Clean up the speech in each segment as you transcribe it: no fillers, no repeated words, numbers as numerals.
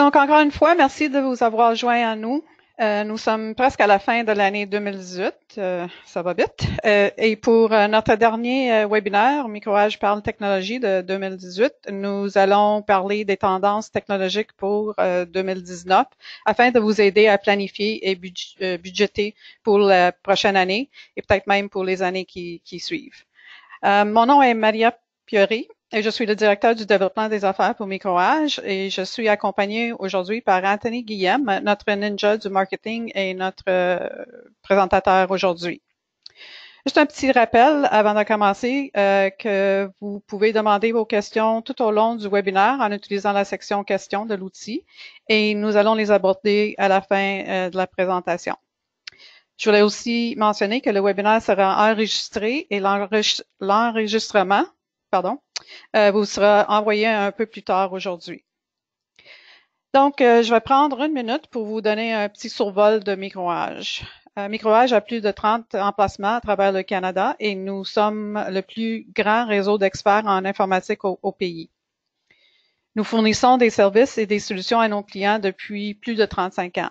Donc, encore une fois, merci de vous avoir joints à nous. Nous sommes presque à la fin de l'année 2018. Ça va vite. Et pour notre dernier webinaire, Microage parle technologie de 2018, nous allons parler des tendances technologiques pour 2019 afin de vous aider à planifier et budgéter pour la prochaine année et peut-être même pour les années qui suivent. Mon nom est Maria Piori et je suis le directeur du développement des affaires pour Microage et je suis accompagnée aujourd'hui par Anthony Guillem, notre ninja du marketing et notre présentateur aujourd'hui. Juste un petit rappel avant de commencer que vous pouvez demander vos questions tout au long du webinaire en utilisant la section questions de l'outil et nous allons les aborder à la fin de la présentation. Je voulais aussi mentionner que le webinaire sera enregistré et l'enregistrement, vous sera envoyé un peu plus tard aujourd'hui. Donc, je vais prendre une minute pour vous donner un petit survol de Microage. Microage a plus de 30 emplacements à travers le Canada et nous sommes le plus grand réseau d'experts en informatique au pays. Nous fournissons des services et des solutions à nos clients depuis plus de 35 ans.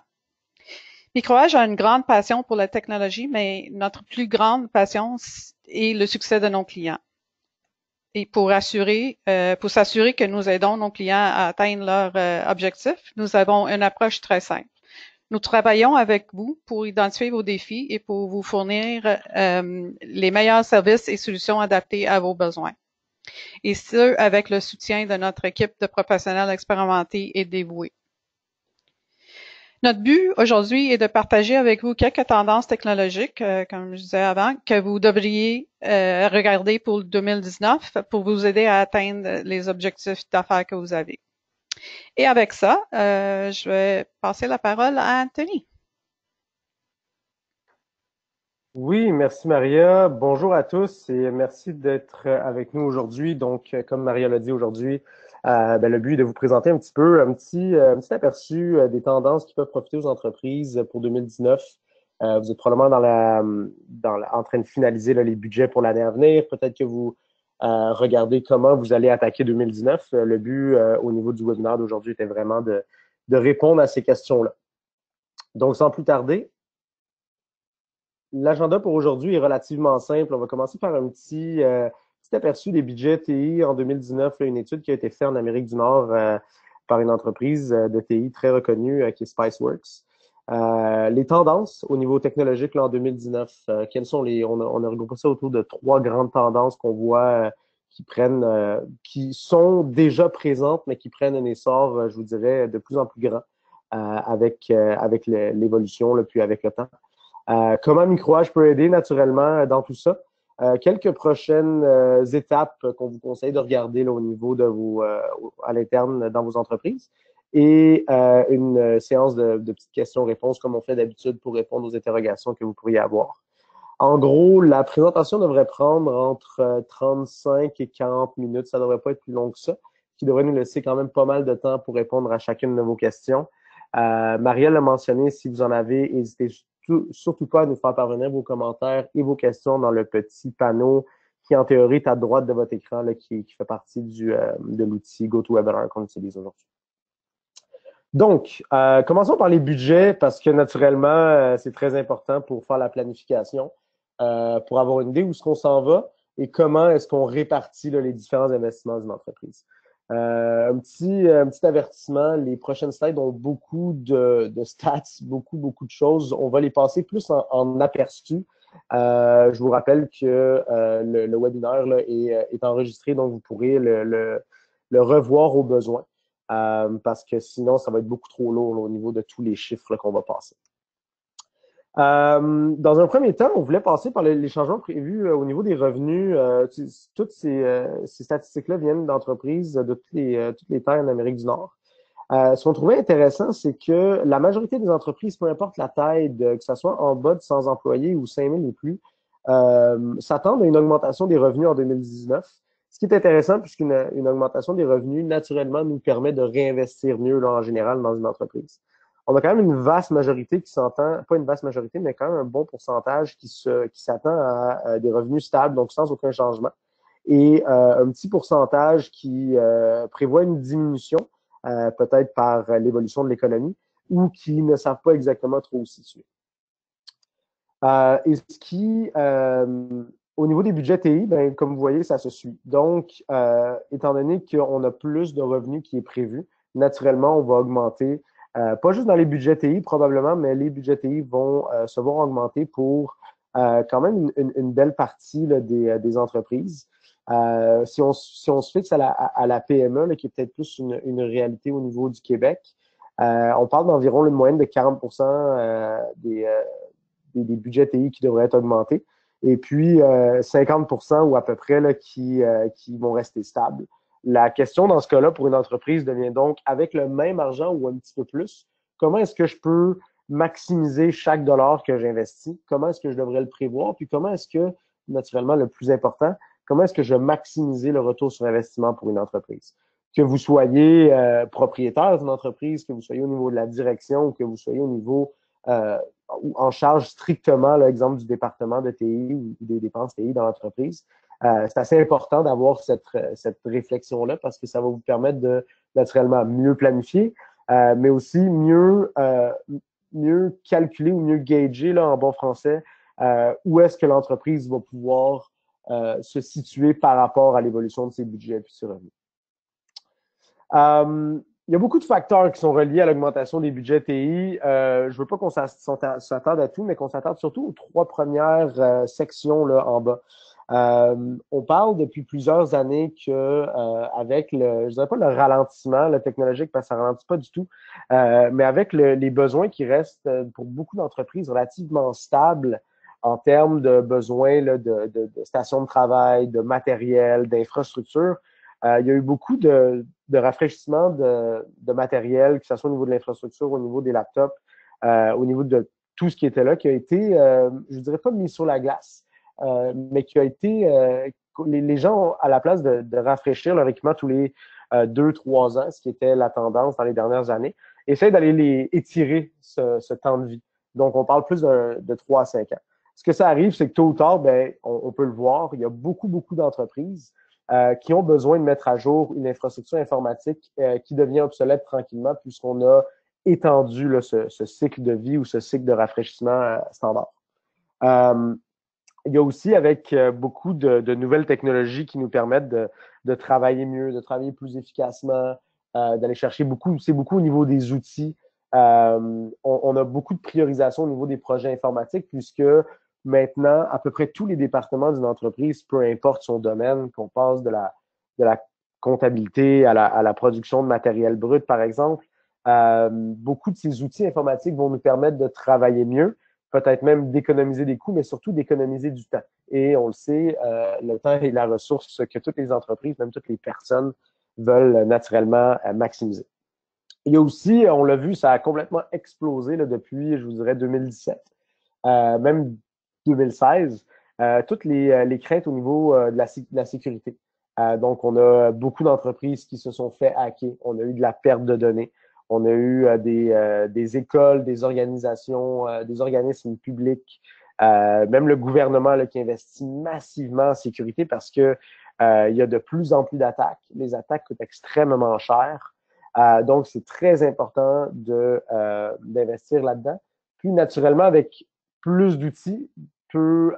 Microage a une grande passion pour la technologie, mais notre plus grande passion est le succès de nos clients. Et pour s'assurer que nous aidons nos clients à atteindre leurs objectifs, nous avons une approche très simple. Nous travaillons avec vous pour identifier vos défis et pour vous fournir les meilleurs services et solutions adaptés à vos besoins. Et ce, avec le soutien de notre équipe de professionnels expérimentés et dévoués. Notre but aujourd'hui est de partager avec vous quelques tendances technologiques, comme je disais avant, que vous devriez regarder pour 2019 pour vous aider à atteindre les objectifs d'affaires que vous avez. Et avec ça, je vais passer la parole à Anthony. Oui, merci Maria. Bonjour à tous et merci d'être avec nous aujourd'hui. Donc, comme Maria l'a dit aujourd'hui, le but est de vous présenter un petit aperçu des tendances qui peuvent profiter aux entreprises pour 2019. Vous êtes probablement en train de finaliser les budgets pour l'année à venir. Peut-être que vous regardez comment vous allez attaquer 2019. Le but au niveau du webinaire d'aujourd'hui était vraiment de répondre à ces questions-là. Donc, sans plus tarder, l'agenda pour aujourd'hui est relativement simple. On va commencer par un petit aperçu des budgets TI en 2019, une étude qui a été faite en Amérique du Nord par une entreprise de TI très reconnue qui est Spiceworks. Les tendances au niveau technologique là, en 2019, quelles sont on a regroupé ça autour de 3 grandes tendances qu'on voit qui sont déjà présentes, mais qui prennent un essor, je vous dirais, de plus en plus grand avec l'évolution, puis avec le temps. Comment Microage peut aider naturellement dans tout ça. Quelques prochaines étapes qu'on vous conseille de regarder là, au niveau de à l'interne dans vos entreprises et une séance de petites questions-réponses comme on fait d'habitude pour répondre aux interrogations que vous pourriez avoir. En gros, la présentation devrait prendre entre 35 et 40 minutes. Ça ne devrait pas être plus long que ça, qui devrait nous laisser quand même pas mal de temps pour répondre à chacune de vos questions. Maria l'a mentionné, si vous en avez, n'hésitez surtout pas à nous faire parvenir vos commentaires et vos questions dans le petit panneau qui, en théorie, est à droite de votre écran, là, qui fait partie de l'outil GoToWebinar qu'on utilise aujourd'hui. Donc, commençons par les budgets parce que, naturellement, c'est très important pour faire la planification, pour avoir une idée où est-ce qu'on s'en va et comment est-ce qu'on répartit là, les différents investissements d'une entreprise. Un petit avertissement, les prochaines slides ont beaucoup de stats, beaucoup de choses. On va les passer plus en aperçu. Je vous rappelle que le webinaire là, est enregistré, donc vous pourrez le revoir au besoin parce que sinon, ça va être beaucoup trop lourd là, au niveau de tous les chiffres qu'on va passer. Dans un premier temps, on voulait passer par les changements prévus au niveau des revenus. Toutes ces statistiques-là viennent d'entreprises de toutes les tailles en Amérique du Nord. Ce qu'on trouvait intéressant, c'est que la majorité des entreprises, peu importe la taille, que ce soit en bas de 100 employés ou 5000 ou plus, s'attendent à une augmentation des revenus en 2019. Ce qui est intéressant, puisqu'une augmentation des revenus, naturellement, nous permet de réinvestir mieux là, en général dans une entreprise. On a quand même une vaste majorité qui s'entend, pas une vaste majorité, mais quand même un bon pourcentage qui s'attend à des revenus stables, donc sans aucun changement, et un petit pourcentage qui prévoit une diminution peut-être par l'évolution de l'économie, ou qui ne savent pas exactement trop où se situer. Et ce qui, au niveau des budgets TI, ben, comme vous voyez, ça se suit. Donc, étant donné qu'on a plus de revenus qui est prévu, naturellement, on va augmenter, pas juste dans les budgets TI probablement, mais les budgets TI vont se voir augmenter pour quand même une belle partie là, des entreprises. Si on se fixe à la PME, là, qui est peut-être plus une réalité au niveau du Québec, on parle d'environ une moyenne de 40 des budgets TI qui devraient être augmentés. Et puis, 50% ou à peu près là, qui vont rester stables. La question dans ce cas-là pour une entreprise devient donc, avec le même argent ou un petit peu plus, comment est-ce que je peux maximiser chaque dollar que j'investis? Comment est-ce que je devrais le prévoir? Puis comment est-ce que, naturellement, le plus important, comment est-ce que je vais maximiser le retour sur investissement pour une entreprise? Que vous soyez propriétaire d'une entreprise, que vous soyez au niveau de la direction ou que vous soyez au niveau en charge strictement l'exemple du département de TI ou des dépenses TI dans l'entreprise. C'est assez important d'avoir cette réflexion-là parce que ça va vous permettre de naturellement mieux planifier, mais aussi mieux calculer ou mieux gager là, en bon français où est-ce que l'entreprise va pouvoir se situer par rapport à l'évolution de ses budgets et ses revenus. Il y a beaucoup de facteurs qui sont reliés à l'augmentation des budgets TI. Je ne veux pas qu'on s'attarde à tout, mais qu'on s'attarde surtout aux trois premières sections là, en bas. On parle depuis plusieurs années que avec je dirais pas le ralentissement le technologique, parce que ça ralentit pas du tout, mais avec les besoins qui restent pour beaucoup d'entreprises relativement stables en termes de besoins là, de stations de travail, de matériel, d'infrastructures. Il y a eu beaucoup de rafraîchissement de matériel, que ce soit au niveau de l'infrastructure, au niveau des laptops, au niveau de tout ce qui était là, qui a été, je dirais pas mis sur la glace, mais qui a été, les gens, à la place de rafraîchir leur équipement tous les 2-3 ans, ce qui était la tendance dans les dernières années, essayent d'aller les étirer ce temps de vie. Donc, on parle plus de 3 à 5 ans. Ce que ça arrive, c'est que tôt ou tard, ben, on peut le voir, il y a beaucoup d'entreprises qui ont besoin de mettre à jour une infrastructure informatique qui devient obsolète tranquillement puisqu'on a étendu là, ce cycle de vie ou ce cycle de rafraîchissement standard. Il y a aussi avec beaucoup de nouvelles technologies qui nous permettent de travailler mieux, de travailler plus efficacement, d'aller chercher beaucoup, c'est beaucoup au niveau des outils. On a beaucoup de priorisation au niveau des projets informatiques puisque maintenant, à peu près tous les départements d'une entreprise, peu importe son domaine, qu'on passe de la comptabilité à la production de matériel brut, par exemple, beaucoup de ces outils informatiques vont nous permettre de travailler mieux, peut-être même d'économiser des coûts, mais surtout d'économiser du temps. Et on le sait, le temps est la ressource que toutes les entreprises, même toutes les personnes, veulent naturellement maximiser. Il y a aussi, on l'a vu, ça a complètement explosé là, depuis, je vous dirais, 2017, même 2016, toutes les craintes au niveau de la sécurité. Donc, on a beaucoup d'entreprises qui se sont fait hacker. On a eu de la perte de données. On a eu des écoles, des organisations, des organismes publics, même le gouvernement là, qui investit massivement en sécurité parce que il y a de plus en plus d'attaques. Les attaques coûtent extrêmement cher. Donc, c'est très important d'investir là-dedans. Puis, naturellement, avec plus d'outils, peut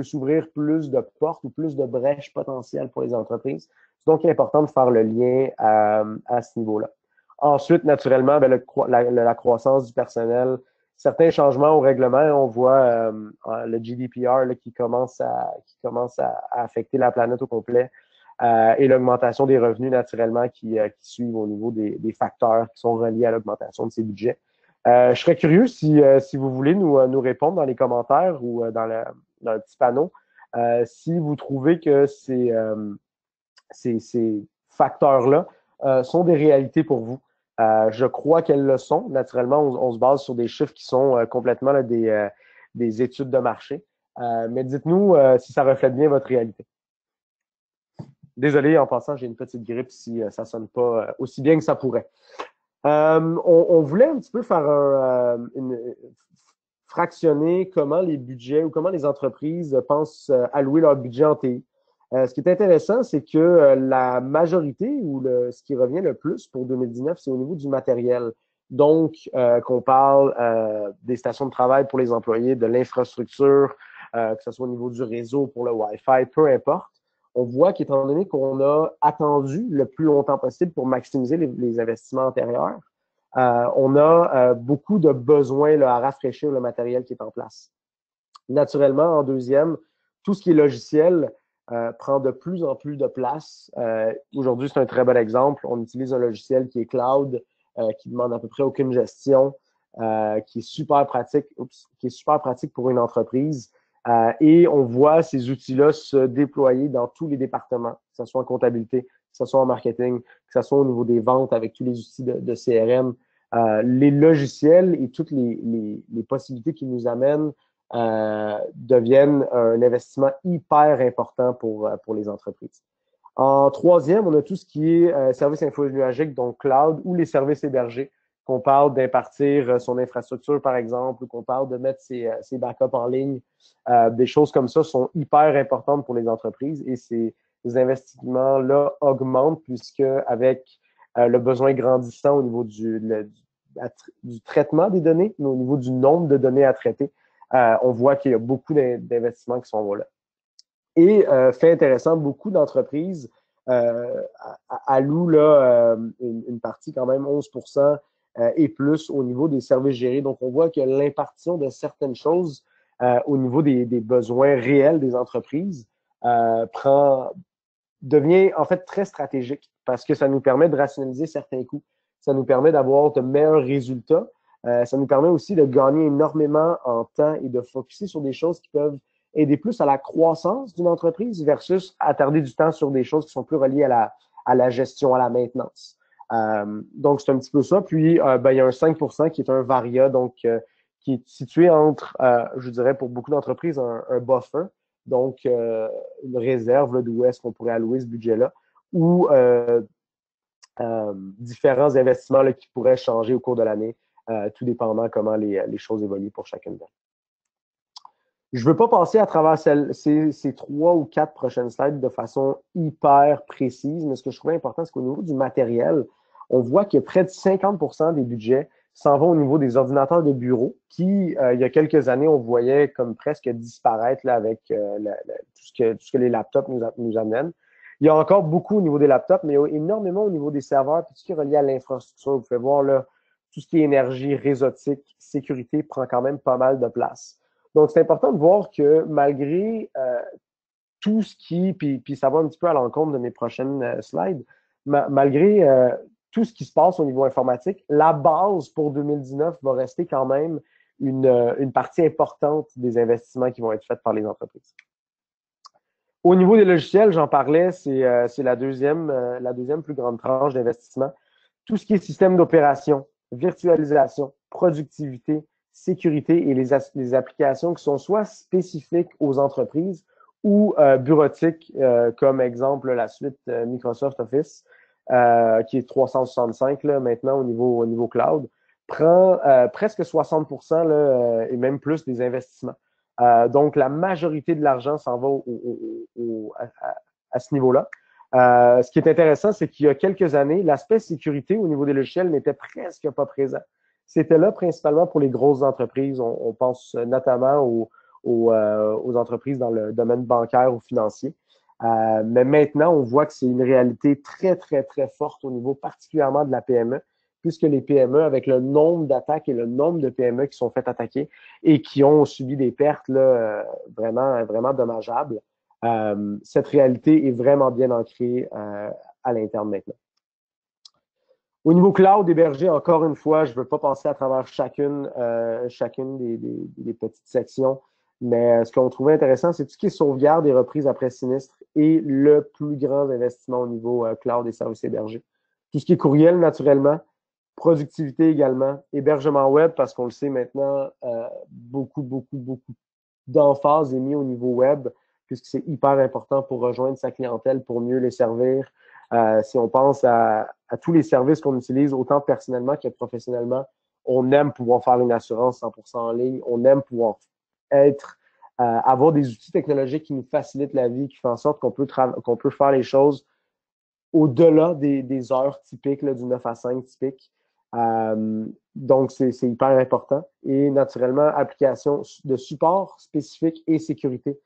s'ouvrir plus de portes ou plus de brèches potentielles pour les entreprises. C'est donc important de faire le lien à ce niveau-là. Ensuite, naturellement, ben, la croissance du personnel, certains changements au règlement, on voit le GDPR là, qui commence à affecter la planète au complet et l'augmentation des revenus naturellement qui suivent au niveau des facteurs qui sont reliés à l'augmentation de ces budgets. Je serais curieux si vous voulez nous répondre dans les commentaires ou dans le petit panneau si vous trouvez que ces facteurs-là sont des réalités pour vous. Je crois qu'elles le sont. Naturellement, on se base sur des chiffres qui sont complètement là, des études de marché. Mais dites-nous si ça reflète bien votre réalité. Désolé, en passant, j'ai une petite grippe si ça ne sonne pas aussi bien que ça pourrait. On voulait un petit peu faire fractionner comment les budgets ou comment les entreprises pensent allouer leur budget en TI. Ce qui est intéressant, c'est que la majorité ou ce qui revient le plus pour 2019, c'est au niveau du matériel. Donc, qu'on parle des stations de travail pour les employés, de l'infrastructure, que ce soit au niveau du réseau pour le Wi-Fi, peu importe. On voit qu'étant donné qu'on a attendu le plus longtemps possible pour maximiser les investissements antérieurs, on a beaucoup de besoins là, à rafraîchir le matériel qui est en place. Naturellement, en deuxième, tout ce qui est logiciel prend de plus en plus de place. Aujourd'hui, c'est un très bon exemple. On utilise un logiciel qui est cloud, qui demande à peu près aucune gestion, qui est super pratique, qui est super pratique pour une entreprise. Et on voit ces outils-là se déployer dans tous les départements, que ce soit en comptabilité, que ce soit en marketing, que ce soit au niveau des ventes avec tous les outils de CRM. Les logiciels et toutes les possibilités qui nous amènent deviennent un investissement hyper important pour les entreprises. En troisième, on a tout ce qui est services infonuagiques, donc cloud, ou les services hébergés, qu'on parle d'impartir son infrastructure, par exemple, ou qu'on parle de mettre ses backups en ligne. Des choses comme ça sont hyper importantes pour les entreprises et ces investissements-là augmentent puisque avec le besoin grandissant au niveau du traitement des données, mais au niveau du nombre de données à traiter, on voit qu'il y a beaucoup d'investissements qui sont là. Et fait intéressant, beaucoup d'entreprises allouent là, une partie quand même 11% et plus au niveau des services gérés. Donc, on voit que l'impartition de certaines choses au niveau des besoins réels des entreprises devient en fait très stratégique parce que ça nous permet de rationaliser certains coûts. Ça nous permet d'avoir de meilleurs résultats. Ça nous permet aussi de gagner énormément en temps et de focuser sur des choses qui peuvent aider plus à la croissance d'une entreprise versus attarder du temps sur des choses qui sont plus reliées à la gestion, à la maintenance. Donc, c'est un petit peu ça. Puis, il y a un 5% qui est un varia, donc qui est situé entre, je dirais, pour beaucoup d'entreprises, un buffer, donc une réserve d'où est-ce qu'on pourrait allouer ce budget-là, ou différents investissements là, qui pourraient changer au cours de l'année, tout dépendant comment les choses évoluent pour chacune d'elles. Je ne veux pas passer à travers ces 3 ou 4 prochaines slides de façon hyper précise, mais ce que je trouvais important, c'est qu'au niveau du matériel, on voit que près de 50% des budgets s'en vont au niveau des ordinateurs de bureau qui, il y a quelques années, on voyait comme presque disparaître là, avec tout ce que les laptops nous amènent. Il y a encore beaucoup au niveau des laptops, mais il y a énormément au niveau des serveurs, tout ce qui est relié à l'infrastructure. Vous pouvez voir là, tout ce qui est énergie, réseautique, sécurité prend quand même pas mal de place. Donc, c'est important de voir que malgré tout ce qui, puis ça va un petit peu à l'encontre de mes prochaines slides, malgré tout ce qui se passe au niveau informatique, la base pour 2019 va rester quand même une partie importante des investissements qui vont être faits par les entreprises. Au niveau des logiciels, j'en parlais, c'est la deuxième plus grande tranche d'investissement. Tout ce qui est système d'opération, virtualisation, productivité, sécurité et les applications qui sont soit spécifiques aux entreprises ou bureautiques, comme exemple la suite Microsoft Office, qui est 365 là, maintenant au niveau cloud, prend presque 60% là, et même plus des investissements. Donc, la majorité de l'argent s'en va à ce niveau-là. Ce qui est intéressant, c'est qu'il y a quelques années, l'aspect sécurité au niveau des logiciels n'était presque pas présent. C'était là principalement pour les grosses entreprises. On pense notamment aux entreprises dans le domaine bancaire ou financier. Mais maintenant, on voit que c'est une réalité très, très, très forte au niveau particulièrement de la PME, puisque les PME, avec le nombre d'attaques et le nombre de PME qui sont faites attaquer et qui ont subi des pertes là, vraiment, vraiment dommageables, cette réalité est vraiment bien ancrée à l'interne maintenant. Au niveau cloud hébergé, encore une fois, je ne veux pas passer à travers chacune des petites sections, mais ce qu'on trouvait intéressant, c'est tout ce qui est sauvegarde et reprise après sinistre et le plus grand investissement au niveau cloud et services hébergés. Tout ce qui est courriel, naturellement, productivité également, hébergement web, parce qu'on le sait maintenant, beaucoup d'emphase est mis au niveau web, puisque c'est hyper important pour rejoindre sa clientèle, pour mieux les servir. Si on pense à tous les services qu'on utilise, autant personnellement que professionnellement, on aime pouvoir faire une assurance 100% en ligne, on aime pouvoir être avoir des outils technologiques qui nous facilitent la vie, qui font en sorte qu'on peut faire les choses au-delà des heures typiques, là, du 9 à 5 typique. Donc, c'est hyper important. Et naturellement, applications de support spécifique et sécurité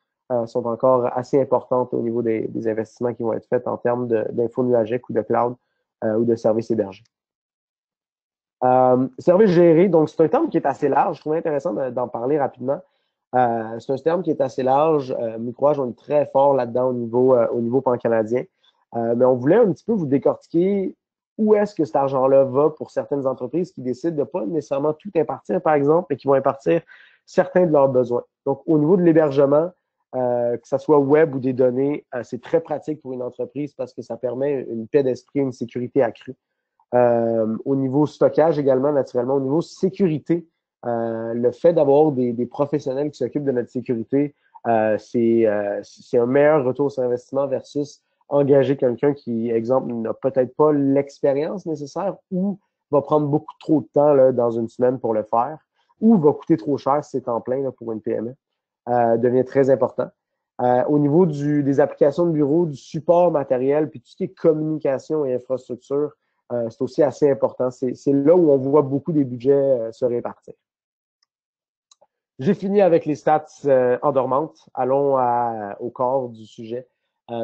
sont encore assez importantes au niveau des investissements qui vont être faits en termes d'info nuagique ou de cloud ou de services hébergés. Service géré, donc c'est un terme qui est assez large. Je trouvais intéressant d'en parler rapidement. C'est un terme qui est assez large. Microage, on est très fort là-dedans au niveau pan-canadien. Mais on voulait un petit peu vous décortiquer où est-ce que cet argent-là va pour certaines entreprises qui décident de pas nécessairement tout impartir, par exemple, mais qui vont impartir certains de leurs besoins. Donc, au niveau de l'hébergement, que ce soit web ou des données, c'est très pratique pour une entreprise parce que ça permet une paix d'esprit, une sécurité accrue. Au niveau stockage également, naturellement, au niveau sécurité, le fait d'avoir des professionnels qui s'occupent de notre sécurité, c'est un meilleur retour sur investissement versus engager quelqu'un qui, exemple, n'a peut-être pas l'expérience nécessaire ou va prendre beaucoup trop de temps là, dans une semaine pour le faire ou va coûter trop cher si c'est en plein là, pour une PME, devient très important. Au niveau des applications de bureau, du support matériel, puis tout ce qui est communication et infrastructure, c'est aussi assez important. C'est là où on voit beaucoup des budgets se répartir. J'ai fini avec les stats endormantes. Allons au corps du sujet.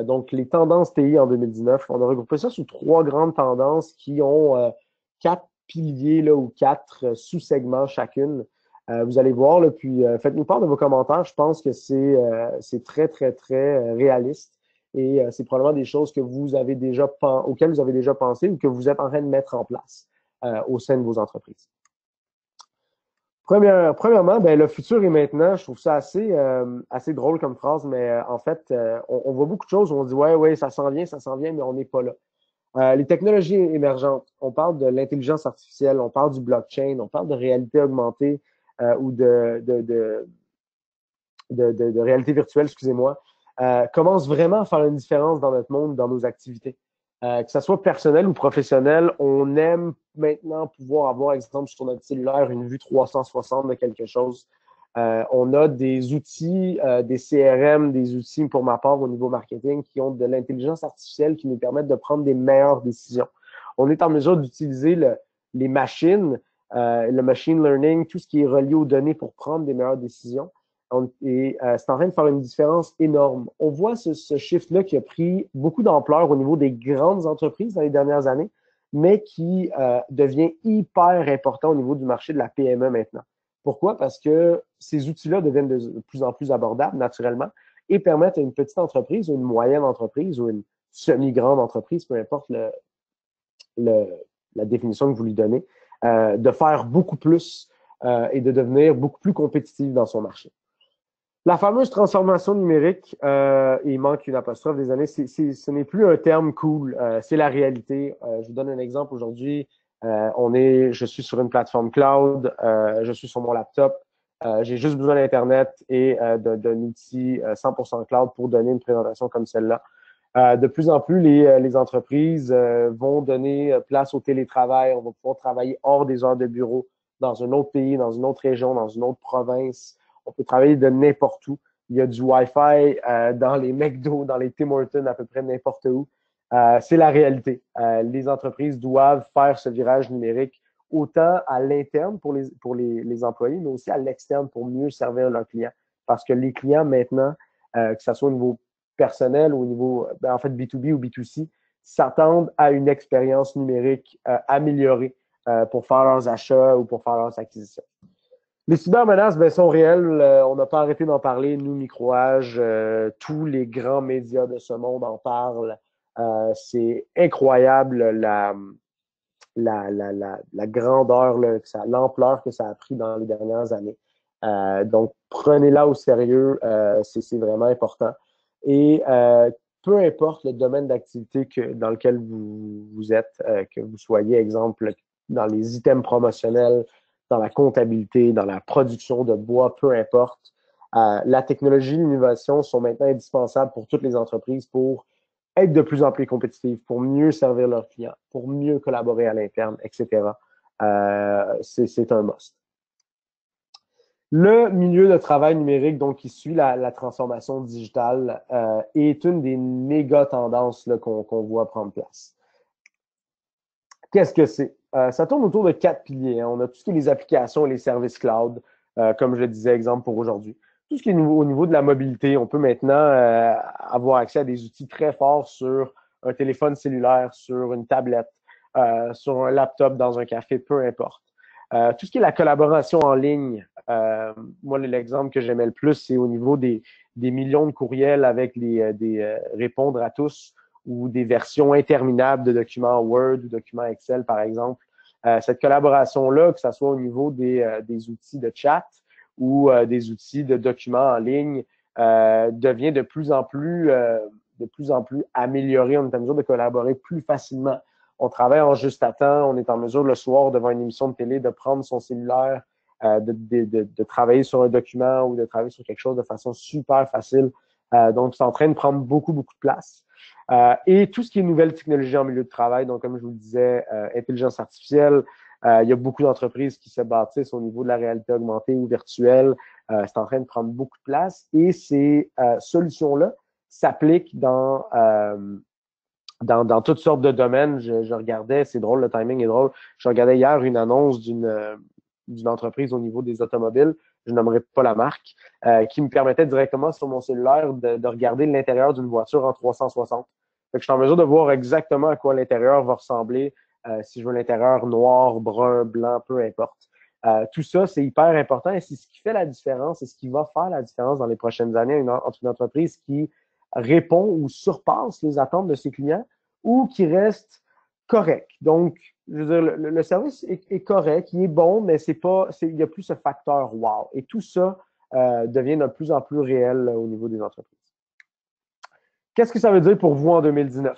Donc, les tendances TI en 2019, on a regroupé ça sous 3 grandes tendances qui ont 4 piliers là, ou 4 sous-segments chacune. Vous allez voir, là, puis faites-nous part de vos commentaires. Je pense que c'est très, très, très réaliste. Et c'est probablement des choses que auxquelles vous avez déjà pensé ou que vous êtes en train de mettre en place au sein de vos entreprises. Premièrement, ben, le futur est maintenant. Je trouve ça assez drôle comme phrase, mais en fait, on voit beaucoup de choses où on dit ouais, ça s'en vient, mais on n'est pas là. Les technologies émergentes, on parle de l'intelligence artificielle, on parle du blockchain, on parle de réalité augmentée ou de réalité virtuelle, excusez-moi, commence vraiment à faire une différence dans notre monde, dans nos activités. Que ce soit personnel ou professionnel, on aime maintenant pouvoir avoir, exemple, sur notre cellulaire, une vue 360 de quelque chose. On a des outils, des CRM, des outils pour ma part au niveau marketing qui ont de l'intelligence artificielle qui nous permettent de prendre des meilleures décisions. On est en mesure d'utiliser les machines, le machine learning, tout ce qui est relié aux données pour prendre des meilleures décisions. Et c'est en train de faire une différence énorme. On voit ce chiffre-là qui a pris beaucoup d'ampleur au niveau des grandes entreprises dans les dernières années, mais qui devient hyper important au niveau du marché de la PME maintenant. Pourquoi? Parce que ces outils-là deviennent de plus en plus abordables, naturellement, et permettent à une petite entreprise, ou une moyenne entreprise, ou une semi-grande entreprise, peu importe la définition que vous lui donnez, de faire beaucoup plus et de devenir beaucoup plus compétitive dans son marché. La fameuse transformation numérique, il manque une apostrophe des années, ce n'est plus un terme cool, c'est la réalité. Je vous donne un exemple aujourd'hui. Je suis sur une plateforme cloud, je suis sur mon laptop, j'ai juste besoin d'Internet et d'un outil 100% cloud pour donner une présentation comme celle-là. De plus en plus, les entreprises vont donner place au télétravail. On va pouvoir travailler hors des heures de bureau, dans un autre pays, dans une autre région, dans une autre province. On peut travailler de n'importe où. Il y a du Wi-Fi dans les McDo, dans les Tim Hortons, à peu près n'importe où. C'est la réalité. Les entreprises doivent faire ce virage numérique autant à l'interne pour les employés, mais aussi à l'externe pour mieux servir leurs clients. Parce que les clients maintenant, que ce soit au niveau personnel ou au niveau, en fait, B2B ou B2C, s'attendent à une expérience numérique améliorée pour faire leurs achats ou pour faire leurs acquisitions. Les cybermenaces sont réelles. On n'a pas arrêté d'en parler. Nous, Microage, tous les grands médias de ce monde en parlent. C'est incroyable la grandeur, l'ampleur que ça a pris dans les dernières années. Donc, prenez-la au sérieux. C'est vraiment important. Et peu importe le domaine d'activité dans lequel vous êtes, que vous soyez, exemple, dans les items promotionnels, dans la comptabilité, dans la production de bois, peu importe. La technologie et l'innovation sont maintenant indispensables pour toutes les entreprises pour être de plus en plus compétitives, pour mieux servir leurs clients, pour mieux collaborer à l'interne, etc. C'est un must. Le milieu de travail numérique, donc, qui suit la transformation digitale, est une des méga tendances qu'on voit prendre place. Qu'est-ce que c'est? Ça tourne autour de 4 piliers. Hein. On a tout ce qui est les applications et les services cloud, comme je le disais, exemple pour aujourd'hui. Tout ce qui est au niveau de la mobilité, on peut maintenant avoir accès à des outils très forts sur un téléphone cellulaire, sur une tablette, sur un laptop dans un café, peu importe. Tout ce qui est la collaboration en ligne, moi, l'exemple que j'aimais le plus, c'est au niveau des millions de courriels avec des répondre à tous ou des versions interminables de documents Word ou documents Excel, par exemple. Cette collaboration-là, que ce soit au niveau des outils de chat ou des outils de documents en ligne, devient de plus en plus améliorée. On est en mesure de collaborer plus facilement. On travaille en juste à temps. On est en mesure le soir, devant une émission de télé, de prendre son cellulaire, de travailler sur un document ou de travailler sur quelque chose de façon super facile. Donc, c'est en train de prendre beaucoup, beaucoup de place. Et tout ce qui est nouvelles technologies en milieu de travail, donc comme je vous le disais, intelligence artificielle, il y a beaucoup d'entreprises qui se bâtissent au niveau de la réalité augmentée ou virtuelle. C'est en train de prendre beaucoup de place et ces solutions-là s'appliquent dans toutes sortes de domaines. Je regardais, c'est drôle, le timing est drôle. Je regardais hier une annonce d'une entreprise au niveau des automobiles, je nommerai pas la marque, qui me permettait directement sur mon cellulaire de regarder l'intérieur d'une voiture en 360. Fait que je suis en mesure de voir exactement à quoi l'intérieur va ressembler, si je veux l'intérieur noir, brun, blanc, peu importe. Tout ça, c'est hyper important et c'est ce qui fait la différence et ce qui va faire la différence dans les prochaines années entre une entreprise qui répond ou surpasse les attentes de ses clients ou qui reste correct. Donc, je veux dire, le service est correct, il est bon, mais il n'y a plus ce facteur wow. Et tout ça devient de plus en plus réel au niveau des entreprises. Qu'est-ce que ça veut dire pour vous en 2019?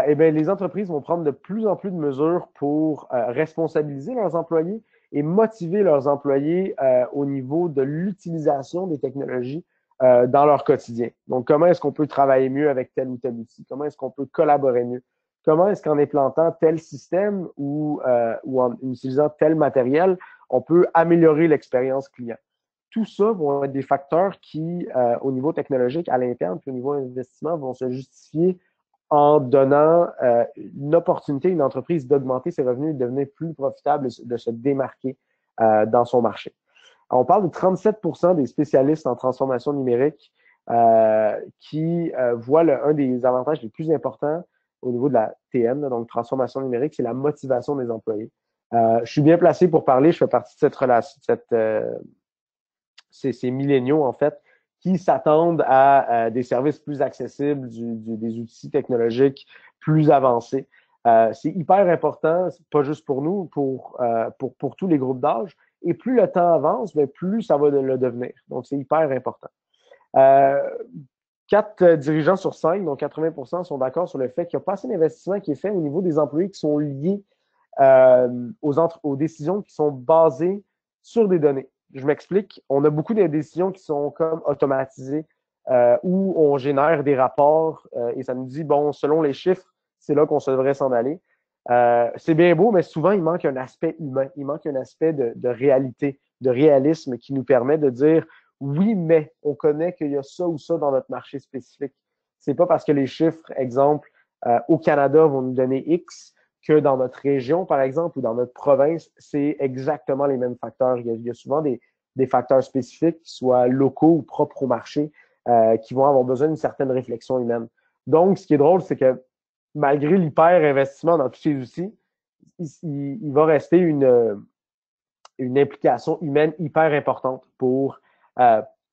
Eh bien, les entreprises vont prendre de plus en plus de mesures pour responsabiliser leurs employés et motiver leurs employés au niveau de l'utilisation des technologies dans leur quotidien. Donc, comment est-ce qu'on peut travailler mieux avec tel ou tel outil? Comment est-ce qu'on peut collaborer mieux? Comment est-ce qu'en implantant tel système ou en utilisant tel matériel, on peut améliorer l'expérience client? Tout ça vont être des facteurs qui, au niveau technologique, à l'interne, puis au niveau investissement, vont se justifier en donnant une opportunité à une entreprise d'augmenter ses revenus, de devenir plus profitable, de se démarquer dans son marché. On parle de 37% des spécialistes en transformation numérique qui voient un des avantages les plus importants au niveau de la TN, donc transformation numérique, c'est la motivation des employés. Je suis bien placé pour parler, je fais partie de cette relation, ces milléniaux, en fait, qui s'attendent à des services plus accessibles, des outils technologiques plus avancés. C'est hyper important, pas juste pour nous, pour tous les groupes d'âge. Et plus le temps avance, bien, plus ça va le devenir. Donc, c'est hyper important. 4 dirigeants sur 5, donc 80%, sont d'accord sur le fait qu'il n'y a pas assez d'investissement qui est fait au niveau des employés qui sont liés aux décisions qui sont basées sur des données. Je m'explique. On a beaucoup de décisions qui sont comme automatisées où on génère des rapports et ça nous dit, bon, selon les chiffres, c'est là qu'on se devrait s'en aller. C'est bien beau, mais souvent, il manque un aspect humain. Il manque un aspect de réalité, de réalisme qui nous permet de dire, oui, mais on connaît qu'il y a ça ou ça dans notre marché spécifique. C'est pas parce que les chiffres, exemple, au Canada vont nous donner X, que dans notre région, par exemple, ou dans notre province, c'est exactement les mêmes facteurs. Il y a souvent des facteurs spécifiques, qui soient locaux ou propres au marché, qui vont avoir besoin d'une certaine réflexion humaine. Donc, ce qui est drôle, c'est que malgré l'hyper-investissement dans tous ces outils, il va rester une implication humaine hyper importante pour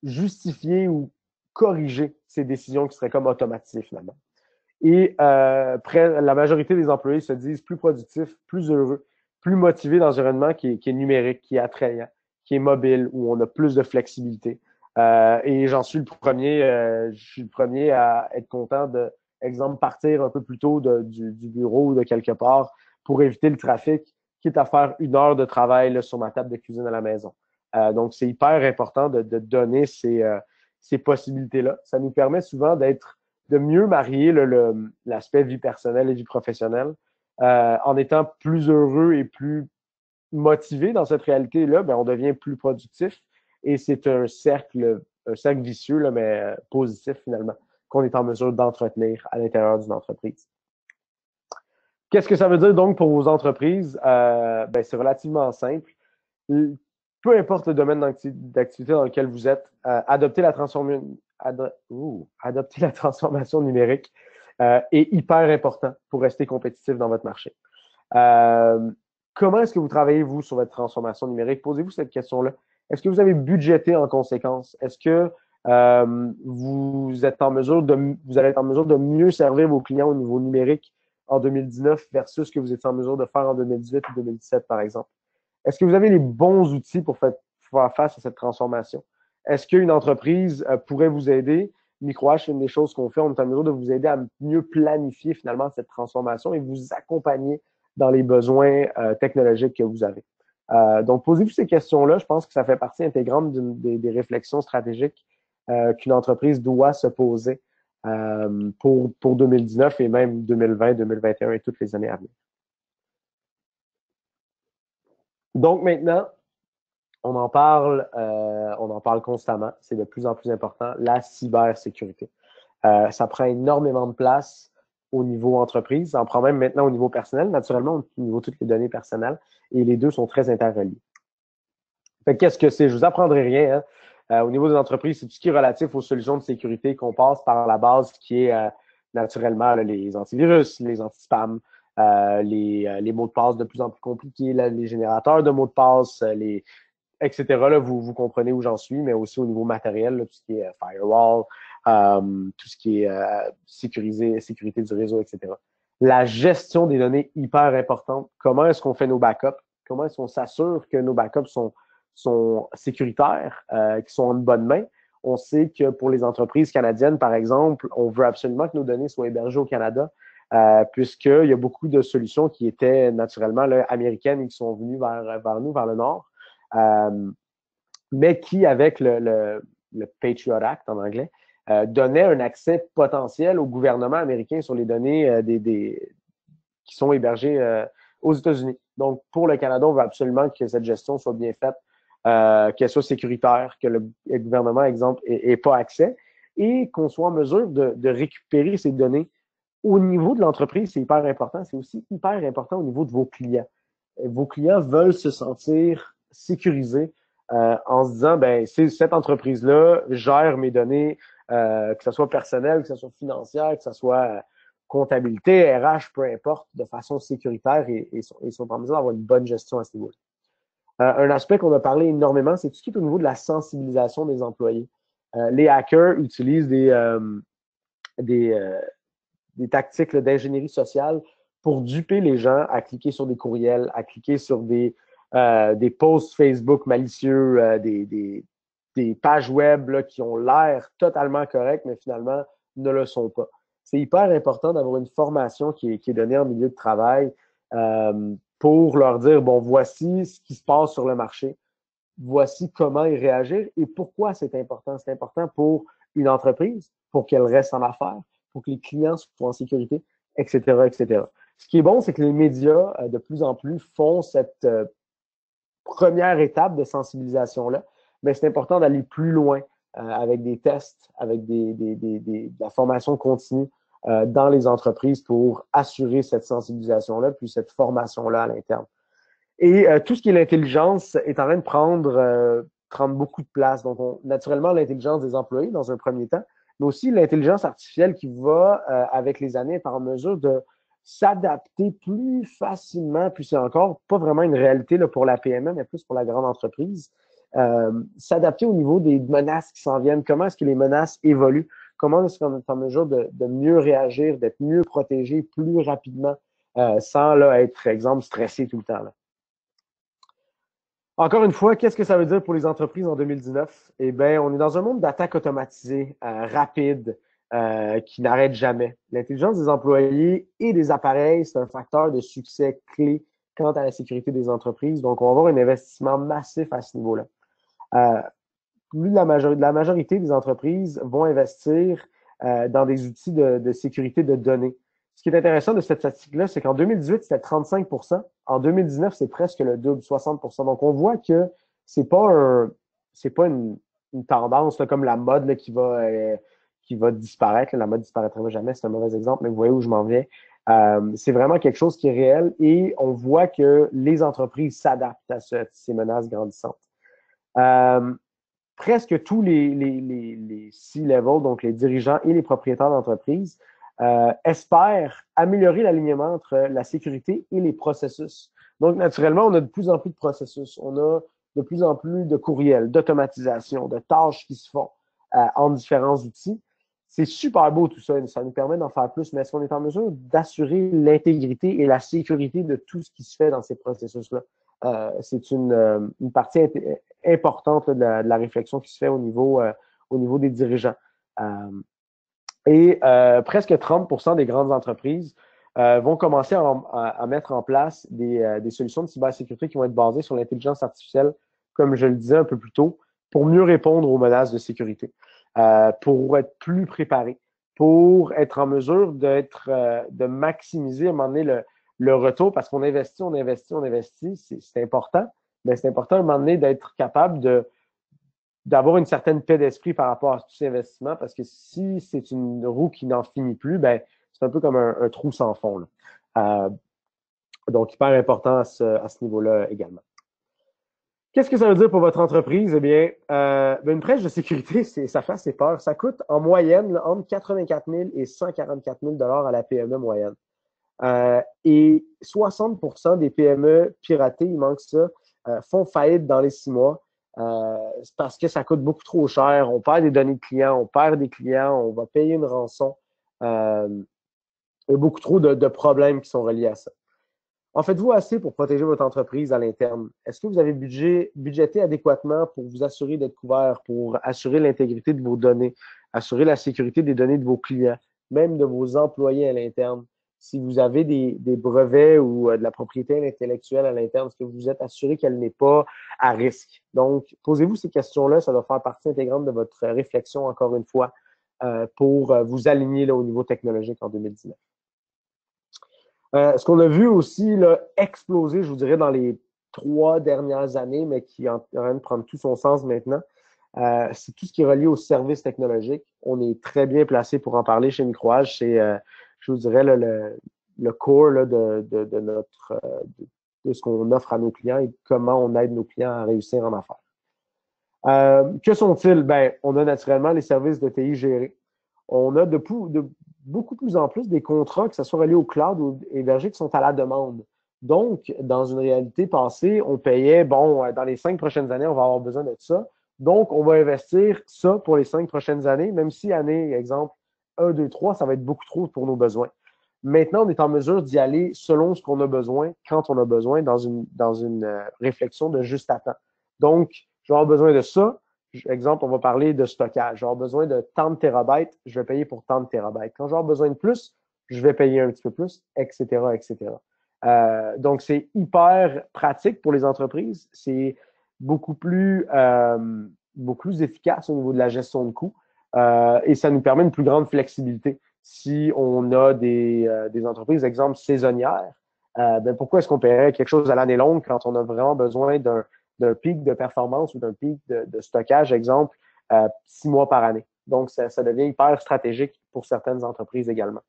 justifier ou corriger ces décisions qui seraient comme automatisées finalement. Et la majorité des employés se disent plus productifs, plus heureux, plus motivés dans un environnement qui est numérique, qui est attrayant, qui est mobile, où on a plus de flexibilité. Et j'en suis le premier. Je suis le premier à être content de, exemple, partir un peu plus tôt du bureau ou de quelque part pour éviter le trafic, quitte à faire 1 heure de travail là, sur ma table de cuisine à la maison. Donc, c'est hyper important de donner ces possibilités-là. Ça nous permet souvent de mieux marier l'aspect vie personnelle et vie professionnelle en étant plus heureux et plus motivé dans cette réalité-là, ben, on devient plus productif Et c'est un cercle vicieux, là, mais positif finalement, qu'on est en mesure d'entretenir à l'intérieur d'une entreprise. Qu'est-ce que ça veut dire donc pour vos entreprises? Ben, c'est relativement simple. Peu importe le domaine d'activité dans lequel vous êtes, adopter la transformation numérique est hyper important pour rester compétitif dans votre marché. Comment est-ce que vous travaillez, vous, sur votre transformation numérique? Posez-vous cette question-là. Est-ce que vous avez budgété en conséquence? Est-ce que vous allez être en mesure de mieux servir vos clients au niveau numérique en 2019 versus ce que vous étiez en mesure de faire en 2018 ou 2017, par exemple? Est-ce que vous avez les bons outils pour faire face à cette transformation? Est-ce qu'une entreprise pourrait vous aider? Microash, c'est une des choses qu'on fait. On est en mesure de vous aider à mieux planifier finalement cette transformation et vous accompagner dans les besoins technologiques que vous avez. Donc, posez-vous ces questions-là. Je pense que ça fait partie intégrante des réflexions stratégiques qu'une entreprise doit se poser pour 2019 et même 2020, 2021 et toutes les années à venir. Donc maintenant, on en parle constamment. C'est de plus en plus important, la cybersécurité. Ça prend énormément de place au niveau entreprise. Ça en prend même maintenant au niveau personnel, naturellement, au niveau de toutes les données personnelles. Et les deux sont très interreliés. Fait qu'est-ce que c'est? Je vous apprendrai rien. Hein? Au niveau des entreprises, c'est tout ce qui est relatif aux solutions de sécurité qu'on passe par la base qui est naturellement là, les antivirus, les anti-spam, les mots de passe de plus en plus compliqués, là, les générateurs de mots de passe, etc. Là, vous comprenez où j'en suis, mais aussi au niveau matériel, là, tout ce qui est firewall, tout ce qui est sécurité du réseau, etc. La gestion des données hyper importante. Comment est-ce qu'on fait nos backups? Comment est-ce qu'on s'assure que nos backups sont sécuritaires, qu'ils sont en bonne main? On sait que pour les entreprises canadiennes, par exemple, on veut absolument que nos données soient hébergées au Canada, puisqu'il y a beaucoup de solutions qui étaient naturellement là, américaines et qui sont venues vers nous, vers le nord, mais qui, avec le Patriot Act en anglais, donnait un accès potentiel au gouvernement américain sur les données qui sont hébergées aux États-Unis. Donc, pour le Canada, on veut absolument que cette gestion soit bien faite, qu'elle soit sécuritaire, que le gouvernement, exemple, ait pas accès et qu'on soit en mesure de récupérer ces données au niveau de l'entreprise. C'est hyper important. C'est aussi hyper important au niveau de vos clients. Vos clients veulent se sentir sécurisés en se disant, ben, cette entreprise-là gère mes données, que ce soit personnel, que ce soit financière, que ce soit comptabilité, RH, peu importe, de façon sécuritaire et sont en mesure d'avoir une bonne gestion à ce niveau-là. Un aspect qu'on a parlé énormément, c'est tout ce qui est au niveau de la sensibilisation des employés. Les hackers utilisent des tactiques d'ingénierie sociale pour duper les gens à cliquer sur des courriels, à cliquer sur des posts Facebook malicieux, des pages web là, qui ont l'air totalement correctes, mais finalement ne le sont pas. C'est hyper important d'avoir une formation qui est donnée en milieu de travail pour leur dire, bon, voici ce qui se passe sur le marché, voici comment y réagir et pourquoi c'est important. C'est important pour une entreprise, pour qu'elle reste en affaires, pour que les clients soient en sécurité, etc., etc. Ce qui est bon, c'est que les médias, de plus en plus, font cette première étape de sensibilisation-là, mais c'est important d'aller plus loin avec des tests, avec de la formation continue dans les entreprises pour assurer cette sensibilisation-là, puis cette formation-là à l'interne. Et tout ce qui est l'intelligence est en train de prendre beaucoup de place. Donc, naturellement, l'intelligence des employés dans un premier temps, mais aussi l'intelligence artificielle qui va, avec les années, être en mesure de s'adapter plus facilement, puis c'est encore pas vraiment une réalité là, pour la PME, mais plus pour la grande entreprise, s'adapter au niveau des menaces qui s'en viennent, comment est-ce que les menaces évoluent, comment est-ce qu'on est en mesure de mieux réagir, d'être mieux protégé plus rapidement, sans là, être, par exemple, stressé tout le temps. Là. Encore une fois, qu'est-ce que ça veut dire pour les entreprises en 2019? Eh bien, on est dans un monde d'attaques automatisées, rapides, qui n'arrêtent jamais. L'intelligence des employés et des appareils, c'est un facteur de succès clé quant à la sécurité des entreprises. Donc, on va avoir un investissement massif à ce niveau-là. La majorité des entreprises vont investir dans des outils de sécurité de données. Ce qui est intéressant de cette statistique-là, c'est qu'en 2018, c'était 35%. En 2019, c'est presque le double, 60%. Donc, on voit que c'est pas c'est pas une tendance là, comme la mode là, qui va disparaître. Là. La mode disparaîtra jamais, c'est un mauvais exemple, mais vous voyez où je m'en viens. C'est vraiment quelque chose qui est réel et on voit que les entreprises s'adaptent à ces menaces grandissantes. Presque tous les C-level, donc les dirigeants et les propriétaires d'entreprises, espèrent améliorer l'alignement entre la sécurité et les processus. Donc, naturellement, on a de plus en plus de processus. On a de plus en plus de courriels, d'automatisation, de tâches qui se font en différents outils. C'est super beau tout ça. Ça nous permet d'en faire plus, mais est-ce qu'on est en mesure d'assurer l'intégrité et la sécurité de tout ce qui se fait dans ces processus-là? C'est une partie importante là, de la réflexion qui se fait au niveau des dirigeants. Presque 30% des grandes entreprises vont commencer à mettre en place des solutions de cybersécurité qui vont être basées sur l'intelligence artificielle, comme je le disais un peu plus tôt, pour mieux répondre aux menaces de sécurité, pour être plus préparés, pour être en mesure de maximiser à un moment donné le retour, parce qu'on investit, on investit, on investit, c'est important, mais c'est important à un moment donné d'être capable d'avoir une certaine paix d'esprit par rapport à tous ces investissements, parce que si c'est une roue qui n'en finit plus, ben c'est un peu comme un trou sans fond. Donc, hyper important à ce niveau-là également. Qu'est-ce que ça veut dire pour votre entreprise? Eh bien, une brèche de sécurité, ça fait assez peur. Ça coûte en moyenne là, entre 84 000 et 144 000 à la PME moyenne. Et 60% des PME piratées, il manque ça, font faillite dans les 6 mois. Parce que ça coûte beaucoup trop cher. On perd des données de clients, on perd des clients, on va payer une rançon. Il y a beaucoup trop de problèmes qui sont reliés à ça. En faites-vous assez pour protéger votre entreprise à l'interne? Est-ce que vous avez budgété adéquatement pour vous assurer d'être couvert, pour assurer l'intégrité de vos données, assurer la sécurité des données de vos clients, même de vos employés à l'interne? Si vous avez des brevets ou de la propriété intellectuelle à l'interne, est-ce que vous êtes assuré qu'elle n'est pas à risque? Donc, posez-vous ces questions-là, ça doit faire partie intégrante de votre réflexion, encore une fois, pour vous aligner là, au niveau technologique en 2019. Ce qu'on a vu aussi là, exploser, je vous dirais, dans les 3 dernières années, mais qui est en train de prendre tout son sens maintenant, c'est tout ce qui est relié aux services technologiques. On est très bien placé pour en parler chez Microage. C'est, je vous dirais, là, le core là, de notre de ce qu'on offre à nos clients et comment on aide nos clients à réussir en affaires. Que sont-ils? Ben, on a naturellement les services de TI gérés. On a de beaucoup plus en plus des contrats, que ce soit reliés au cloud ou hébergés, qui sont à la demande. Donc, dans une réalité passée, on payait, bon, dans les 5 prochaines années, on va avoir besoin de ça. Donc, on va investir ça pour les 5 prochaines années, même si année, exemple, 1, 2, 3, ça va être beaucoup trop pour nos besoins. Maintenant, on est en mesure d'y aller selon ce qu'on a besoin, quand on a besoin, dans une réflexion de juste à temps. Donc, je vais avoir besoin de ça. Exemple, on va parler de stockage. Je vais avoir besoin de tant de terabytes, je vais payer pour tant de terabytes. Quand je vais avoir besoin de plus, je vais payer un petit peu plus, etc., etc. Donc, c'est hyper pratique pour les entreprises. C'est beaucoup plus efficace au niveau de la gestion de coûts et ça nous permet une plus grande flexibilité. Si on a des entreprises, exemple, saisonnières, ben pourquoi est-ce qu'on paierait quelque chose à l'année longue quand on a vraiment besoin d'un pic de performance ou d'un pic de stockage, exemple, 6 mois par année. Donc, ça devient hyper stratégique pour certaines entreprises également.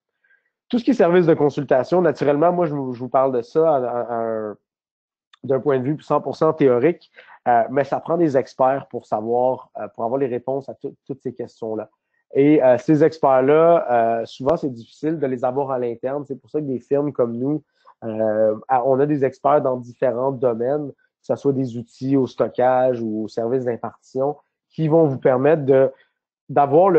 Tout ce qui est service de consultation, naturellement, moi, je vous parle de ça d'un point de vue 100% théorique, mais ça prend des experts pour savoir, pour avoir les réponses à toutes ces questions-là. Et ces experts-là, souvent, c'est difficile de les avoir à l'interne. C'est pour ça que des firmes comme nous, on a des experts dans différents domaines, que ce soit des outils au stockage ou au service d'impartition, qui vont vous permettre d'avoir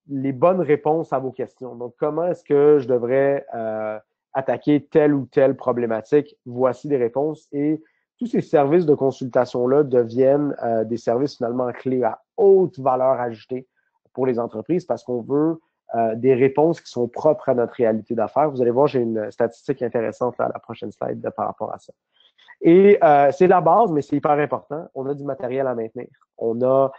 les bonnes réponses à vos questions. Donc, comment est-ce que je devrais attaquer telle ou telle problématique? Voici des réponses. Et tous ces services de consultation-là deviennent des services finalement clés à haute valeur ajoutée pour les entreprises parce qu'on veut des réponses qui sont propres à notre réalité d'affaires. Vous allez voir, j'ai une statistique intéressante là, à la prochaine slide par rapport à ça. Et c'est la base, mais c'est hyper important. On a du matériel à maintenir. On a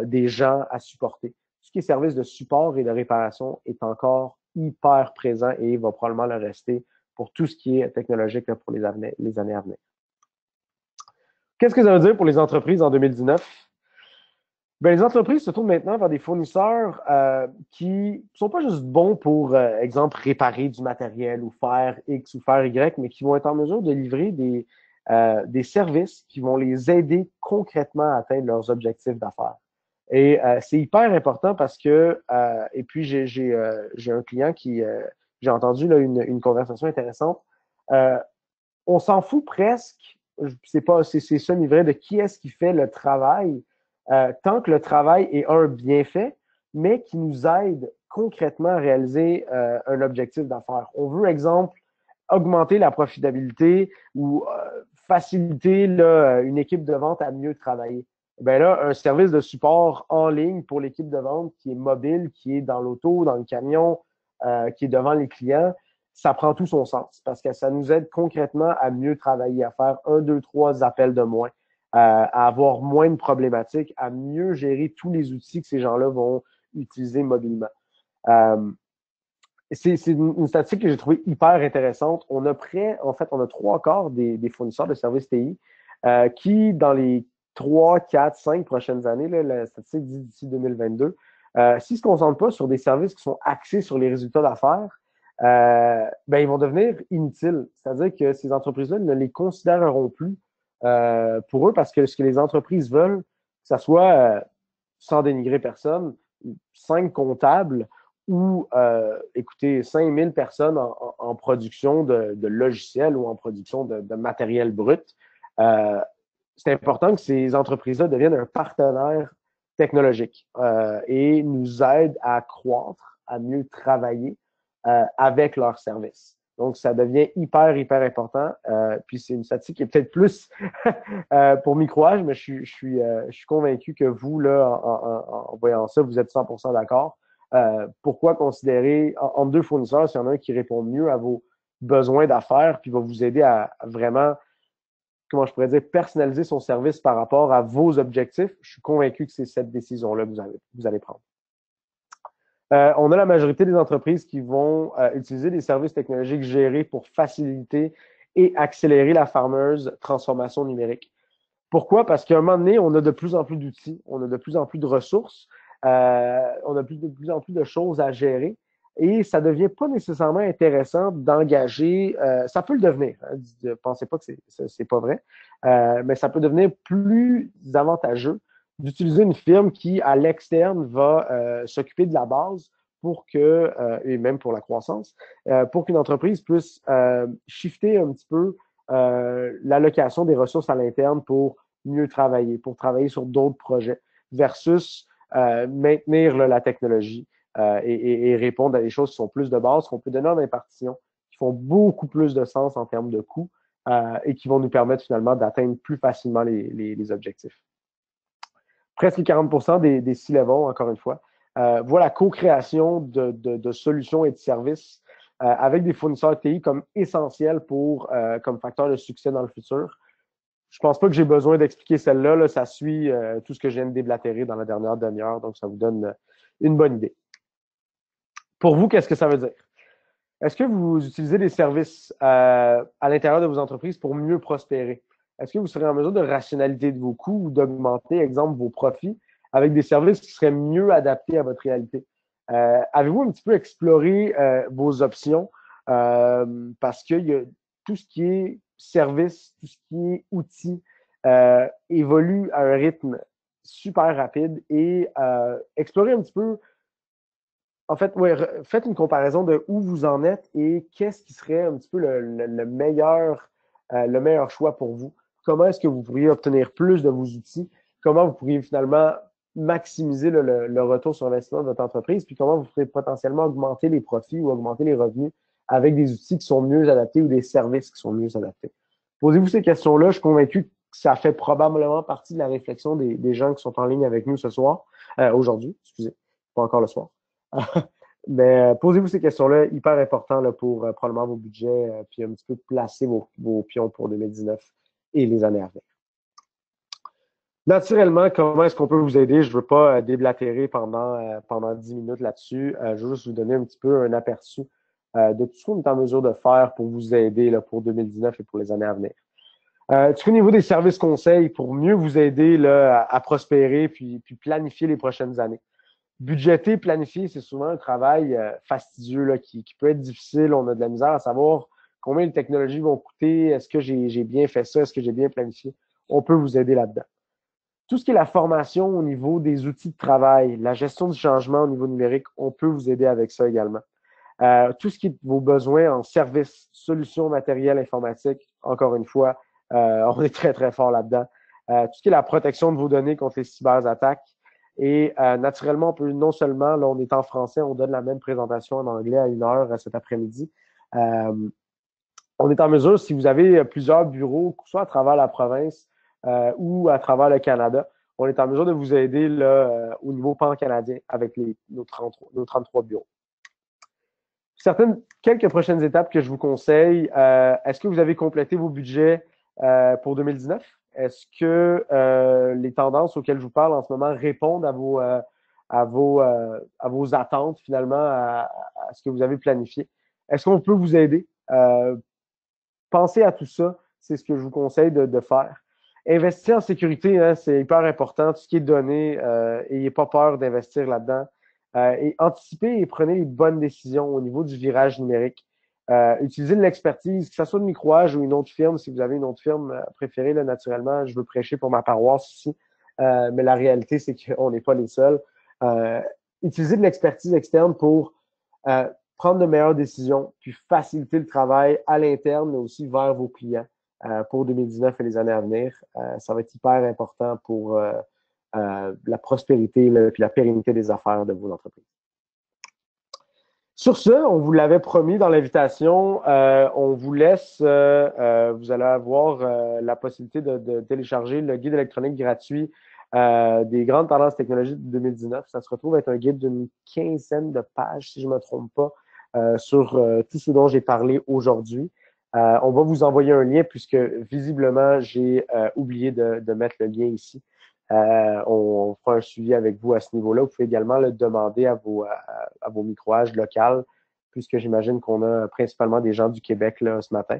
des gens à supporter. Tout ce qui est service de support et de réparation est encore hyper présent et va probablement le rester pour tout ce qui est technologique là, pour les années à venir. Qu'est-ce que ça veut dire pour les entreprises en 2019? Ben, les entreprises se tournent maintenant vers des fournisseurs qui sont pas juste bons pour, exemple, réparer du matériel ou faire X ou faire Y, mais qui vont être en mesure de livrer des services qui vont les aider concrètement à atteindre leurs objectifs d'affaires. Et c'est hyper important parce que, et puis j'ai un client j'ai entendu là, une conversation intéressante. Euh, on s'en fout presque, c'est semi-vrai, de qui est-ce qui fait le travail, tant que le travail est un bienfait, mais qui nous aide concrètement à réaliser un objectif d'affaires. On veut, exemple, augmenter la profitabilité ou faciliter là, une équipe de vente à mieux travailler. Ben là, un service de support en ligne pour l'équipe de vente qui est mobile, qui est dans l'auto, dans le camion, qui est devant les clients, ça prend tout son sens parce que ça nous aide concrètement à mieux travailler, à faire un, deux, trois appels de moins, à avoir moins de problématiques, à mieux gérer tous les outils que ces gens-là vont utiliser mobilement. Euh, c'est une statistique que j'ai trouvée hyper intéressante. En fait, on a trois quarts des fournisseurs de services TI qui, dans les 3, 4, 5 prochaines années, là, la statistique dit d'ici 2022, s'ils ne se concentrent pas sur des services qui sont axés sur les résultats d'affaires, ben, ils vont devenir inutiles. C'est-à-dire que ces entreprises-là ne les considéreront plus pour eux parce que ce que les entreprises veulent, que ce soit, sans dénigrer personne, 5 comptables ou, écoutez, 5000 personnes en production de logiciels ou en production de matériel brut. Euh, c'est important que ces entreprises-là deviennent un partenaire technologique et nous aident à croître, à mieux travailler avec leurs services. Donc, ça devient hyper important. Puis, c'est une statistique qui est peut-être plus pour Microage, mais je suis convaincu que vous, là, en voyant ça, vous êtes 100% d'accord. Pourquoi considérer entre deux fournisseurs, s'il y en a un qui répond mieux à vos besoins d'affaires, puis va vous aider à vraiment, comment je pourrais dire, personnaliser son service par rapport à vos objectifs, je suis convaincu que c'est cette décision-là que vous allez prendre. On a la majorité des entreprises qui vont utiliser des services technologiques gérés pour faciliter et accélérer la fameuse transformation numérique. Pourquoi? Parce qu'à un moment donné, on a de plus en plus d'outils, on a de plus en plus de ressources, on a de plus en plus de choses à gérer et ça devient pas nécessairement intéressant d'engager, ça peut le devenir, hein, pensez pas que c'est pas vrai, mais ça peut devenir plus avantageux d'utiliser une firme qui, à l'externe, va s'occuper de la base pour que, et même pour la croissance, pour qu'une entreprise puisse shifter un petit peu l'allocation des ressources à l'interne pour mieux travailler, pour travailler sur d'autres projets, versus maintenir là, la technologie et répondre à des choses qui sont plus de base, qu'on peut donner en impartition, qui font beaucoup plus de sens en termes de coûts et qui vont nous permettre finalement d'atteindre plus facilement les objectifs. Presque 40% des C-level, encore une fois, voient la co-création de solutions et de services avec des fournisseurs TI comme essentiel comme facteur de succès dans le futur. Je pense pas que j'ai besoin d'expliquer celle-là. Là, ça suit tout ce que je viens de déblatérer dans la dernière demi-heure, donc ça vous donne une bonne idée. Pour vous, qu'est-ce que ça veut dire? Est-ce que vous utilisez des services à l'intérieur de vos entreprises pour mieux prospérer? Est-ce que vous serez en mesure de rationaliser vos coûts ou d'augmenter, exemple, vos profits avec des services qui seraient mieux adaptés à votre réalité? Avez-vous un petit peu exploré vos options? Parce qu'il y a tout ce qui est service, tout ce qui est outils évolue à un rythme super rapide et explorer un petit peu en fait, ouais, faites une comparaison de où vous en êtes et qu'est-ce qui serait un petit peu le meilleur choix pour vous. Comment est-ce que vous pourriez obtenir plus de vos outils? Comment vous pourriez finalement maximiser le retour sur investissement de votre entreprise? Puis comment vous pourriez potentiellement augmenter les profits ou augmenter les revenus avec des outils qui sont mieux adaptés ou des services qui sont mieux adaptés? Posez-vous ces questions-là. Je suis convaincu que ça fait probablement partie de la réflexion des gens qui sont en ligne avec nous ce soir, aujourd'hui, excusez, pas encore le soir. Mais posez-vous ces questions-là, hyper important là, pour probablement vos budgets, puis un petit peu placer vos pions pour 2019 et les années à venir. Naturellement, comment est-ce qu'on peut vous aider? Je ne veux pas déblatérer pendant 10 minutes là-dessus. Je veux juste vous donner un petit peu un aperçu de tout ce qu'on est en mesure de faire pour vous aider là, pour 2019 et pour les années à venir. Au niveau des services conseils, pour mieux vous aider là, à prospérer puis planifier les prochaines années. Budgéter, planifier, c'est souvent un travail fastidieux là, qui peut être difficile. On a de la misère à savoir combien les technologies vont coûter, est-ce que j'ai bien fait ça, est-ce que j'ai bien planifié. On peut vous aider là-dedans. Tout ce qui est la formation au niveau des outils de travail, la gestion du changement au niveau numérique, on peut vous aider avec ça également. Tout ce qui est vos besoins en services, solutions, matériel, informatique, encore une fois, on est très, très fort là-dedans. Tout ce qui est la protection de vos données contre les cyberattaques. Et naturellement, on peut non seulement, là, on est en français, on donne la même présentation en anglais à 1 heure cet après-midi. On est en mesure, si vous avez plusieurs bureaux, soit à travers la province ou à travers le Canada, on est en mesure de vous aider là, au niveau pan-canadien avec nos 33 bureaux. Quelques prochaines étapes que je vous conseille. Est-ce que vous avez complété vos budgets pour 2019? Est-ce que les tendances auxquelles je vous parle en ce moment répondent à vos attentes finalement, à ce que vous avez planifié? Est-ce qu'on peut vous aider? Pensez à tout ça, c'est ce que je vous conseille de faire. Investir en sécurité, hein, c'est hyper important. Tout ce qui est donné, n'ayez pas peur d'investir là-dedans. Et anticipez et prenez les bonnes décisions au niveau du virage numérique. Utilisez de l'expertise, que ce soit de Microage ou une autre firme, si vous avez une autre firme préférée, là, naturellement, je veux prêcher pour ma paroisse ici, mais la réalité, c'est qu'on n'est pas les seuls. Utilisez de l'expertise externe pour prendre de meilleures décisions, puis faciliter le travail à l'interne, mais aussi vers vos clients pour 2019 et les années à venir. Ça va être hyper important pour la prospérité et la pérennité des affaires de vos entreprises. Sur ce, on vous l'avait promis dans l'invitation, on vous laisse, vous allez avoir la possibilité de télécharger le guide électronique gratuit des grandes tendances technologiques de 2019. Ça se retrouve être un guide d'une 15aine de pages, si je ne me trompe pas, sur tout ce dont j'ai parlé aujourd'hui. On va vous envoyer un lien puisque visiblement, j'ai oublié de mettre le lien ici. On fera un suivi avec vous à ce niveau-là. Vous pouvez également le demander à vos microages locaux, puisque j'imagine qu'on a principalement des gens du Québec là, ce matin.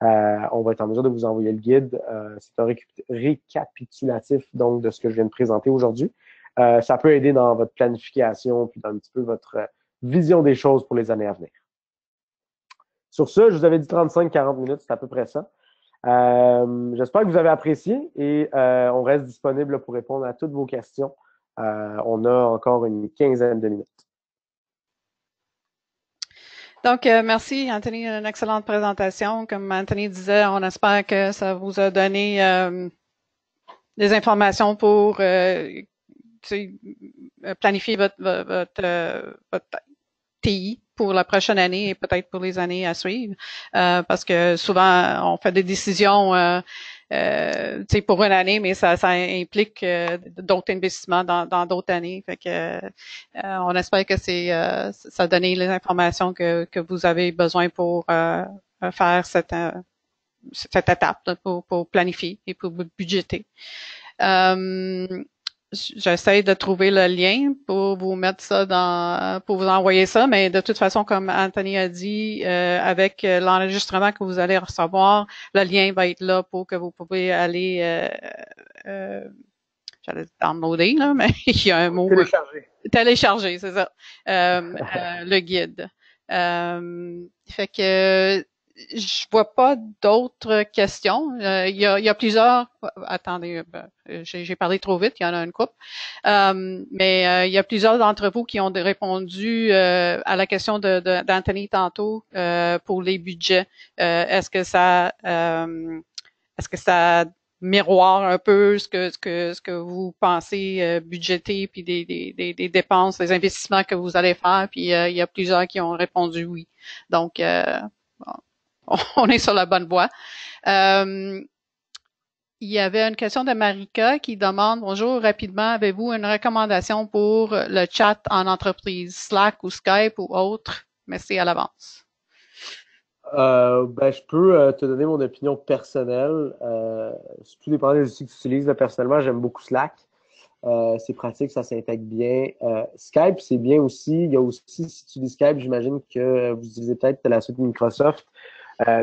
On va être en mesure de vous envoyer le guide. C'est un récapitulatif donc de ce que je viens de présenter aujourd'hui. Ça peut aider dans votre planification puis dans un petit peu votre vision des choses pour les années à venir. Sur ce, je vous avais dit 35-40 minutes, c'est à peu près ça. J'espère que vous avez apprécié et on reste disponible pour répondre à toutes vos questions. On a encore une 15aine de minutes. Donc, merci Anthony, une excellente présentation. Comme Anthony disait, on espère que ça vous a donné des informations pour planifier votre TI pour la prochaine année et peut-être pour les années à suivre, parce que souvent on fait des décisions pour une année, mais ça implique d'autres investissements dans d'autres années. Fait que on espère que ça donne les informations que vous avez besoin pour faire cette étape là, pour planifier et pour budgéter. J'essaie de trouver le lien pour vous mettre ça pour vous envoyer ça, mais de toute façon, comme Anthony a dit, avec l'enregistrement que vous allez recevoir, le lien va être là pour que vous pouvez aller j'allais dire downloader, là, mais il y a un mot. Télécharger, c'est ça. Le guide. Fait que je vois pas d'autres questions. Il y a plusieurs. Attendez, j'ai parlé trop vite. Il y en a une couple. Mais il y a plusieurs d'entre vous qui ont répondu à la question d'Anthony tantôt pour les budgets. Est-ce que ça miroir un peu ce que vous pensez budgéter, puis des dépenses, des investissements que vous allez faire, puis il y a plusieurs qui ont répondu oui. Donc, on est sur la bonne voie. Il y avait une question de Marika qui demande, bonjour, rapidement, avez-vous une recommandation pour le chat en entreprise, Slack ou Skype ou autre? Merci à l'avance. Je peux te donner mon opinion personnelle. Tout dépend des outils que tu utilises. Personnellement, j'aime beaucoup Slack. C'est pratique, ça s'intègre bien. Skype, c'est bien aussi. Il y a aussi, si tu dis Skype, j'imagine que vous utilisez peut-être la suite Microsoft.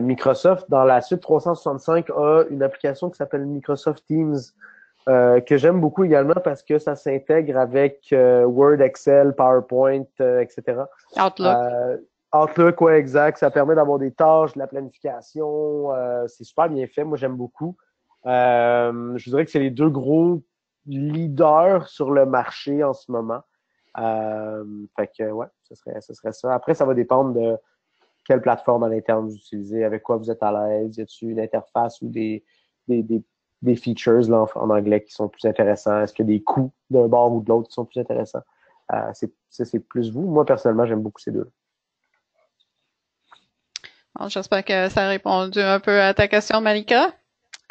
Microsoft, dans la suite 365, a une application qui s'appelle Microsoft Teams, que j'aime beaucoup également parce que ça s'intègre avec Word, Excel, PowerPoint, etc. Outlook. Outlook, ouais, exact. Ça permet d'avoir des tâches, de la planification. C'est super bien fait. Moi, j'aime beaucoup. Je dirais que c'est les deux gros leaders sur le marché en ce moment. Fait que, ouais, ce serait ça. Après, ça va dépendre de quelle plateforme à l'interne vous utilisez, avec quoi vous êtes à l'aise. Y a-t-il une interface ou des, des, des features là, en anglais qui sont plus intéressants? Est-ce qu'il y a des coûts d'un bord ou de l'autre qui sont plus intéressants? C'est plus vous. Moi, personnellement, j'aime beaucoup ces deux. Bon, j'espère que ça a répondu un peu à ta question, Malika.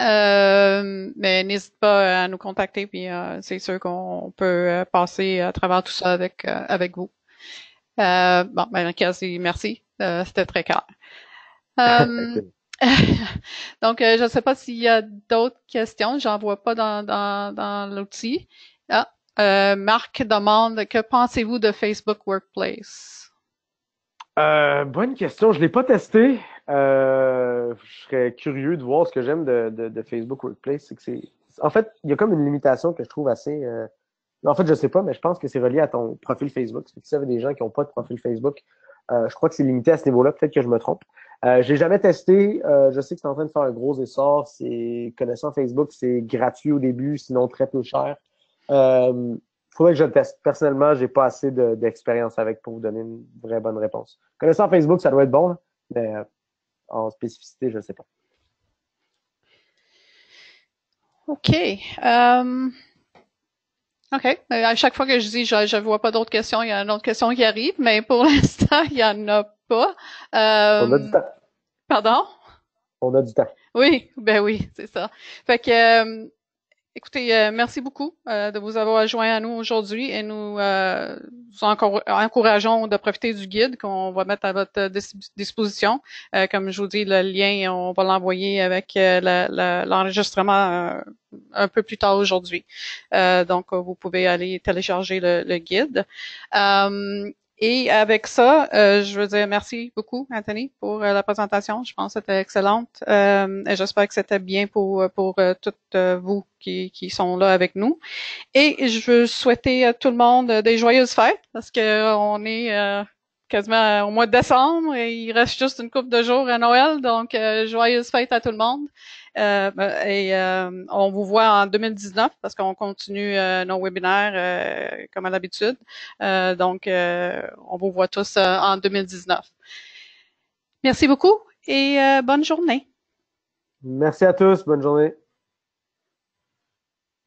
Mais n'hésite pas à nous contacter, puis c'est sûr qu'on peut passer à travers tout ça avec vous. Bon, Malika, merci. C'était très clair. Donc, je ne sais pas s'il y a d'autres questions. J'en vois pas dans l'outil. Marc demande, que pensez-vous de Facebook Workplace? Bonne question. Je l'ai pas testé. Je serais curieux de voir ce que j'aime de Facebook Workplace. En fait, il y a comme une limitation que je trouve assez. En fait, je sais pas, mais je pense que c'est relié à ton profil Facebook. Si tu avais des gens qui n'ont pas de profil Facebook, je crois que c'est limité à ce niveau-là. Peut-être que je me trompe. J'ai jamais testé. Je sais que c'est en train de faire un gros essor. C'est connaissant Facebook, c'est gratuit au début, sinon très peu cher. Faudrait que je le teste. Personnellement, j'ai pas assez d'expérience avec pour vous donner une vraie bonne réponse. Connaissant Facebook, ça doit être bon, là, mais en spécificité, je ne sais pas. OK. OK. À chaque fois que je dis je vois pas d'autres questions, il y a une autre question qui arrive, mais pour l'instant, il y en a pas. On a du temps. Pardon? On a du temps. Oui, ben oui, c'est ça. Fait que écoutez, merci beaucoup de vous avoir joint à nous aujourd'hui et nous vous encourageons de profiter du guide qu'on va mettre à votre disposition. Comme je vous dis, le lien, on va l'envoyer avec l'enregistrement un peu plus tard aujourd'hui. Donc, vous pouvez aller télécharger le guide. Et avec ça, je veux dire merci beaucoup, Anthony, pour la présentation. Je pense que c'était excellente. Et j'espère que c'était bien pour toutes vous qui sont là avec nous. Et je veux souhaiter à tout le monde des joyeuses fêtes parce que on est quasiment au mois de décembre et il reste juste une couple de jours à Noël. Donc, joyeuses fêtes à tout le monde. On vous voit en 2019 parce qu'on continue nos webinaires comme à l'habitude. Donc, on vous voit tous en 2019. Merci beaucoup et bonne journée. Merci à tous. Bonne journée.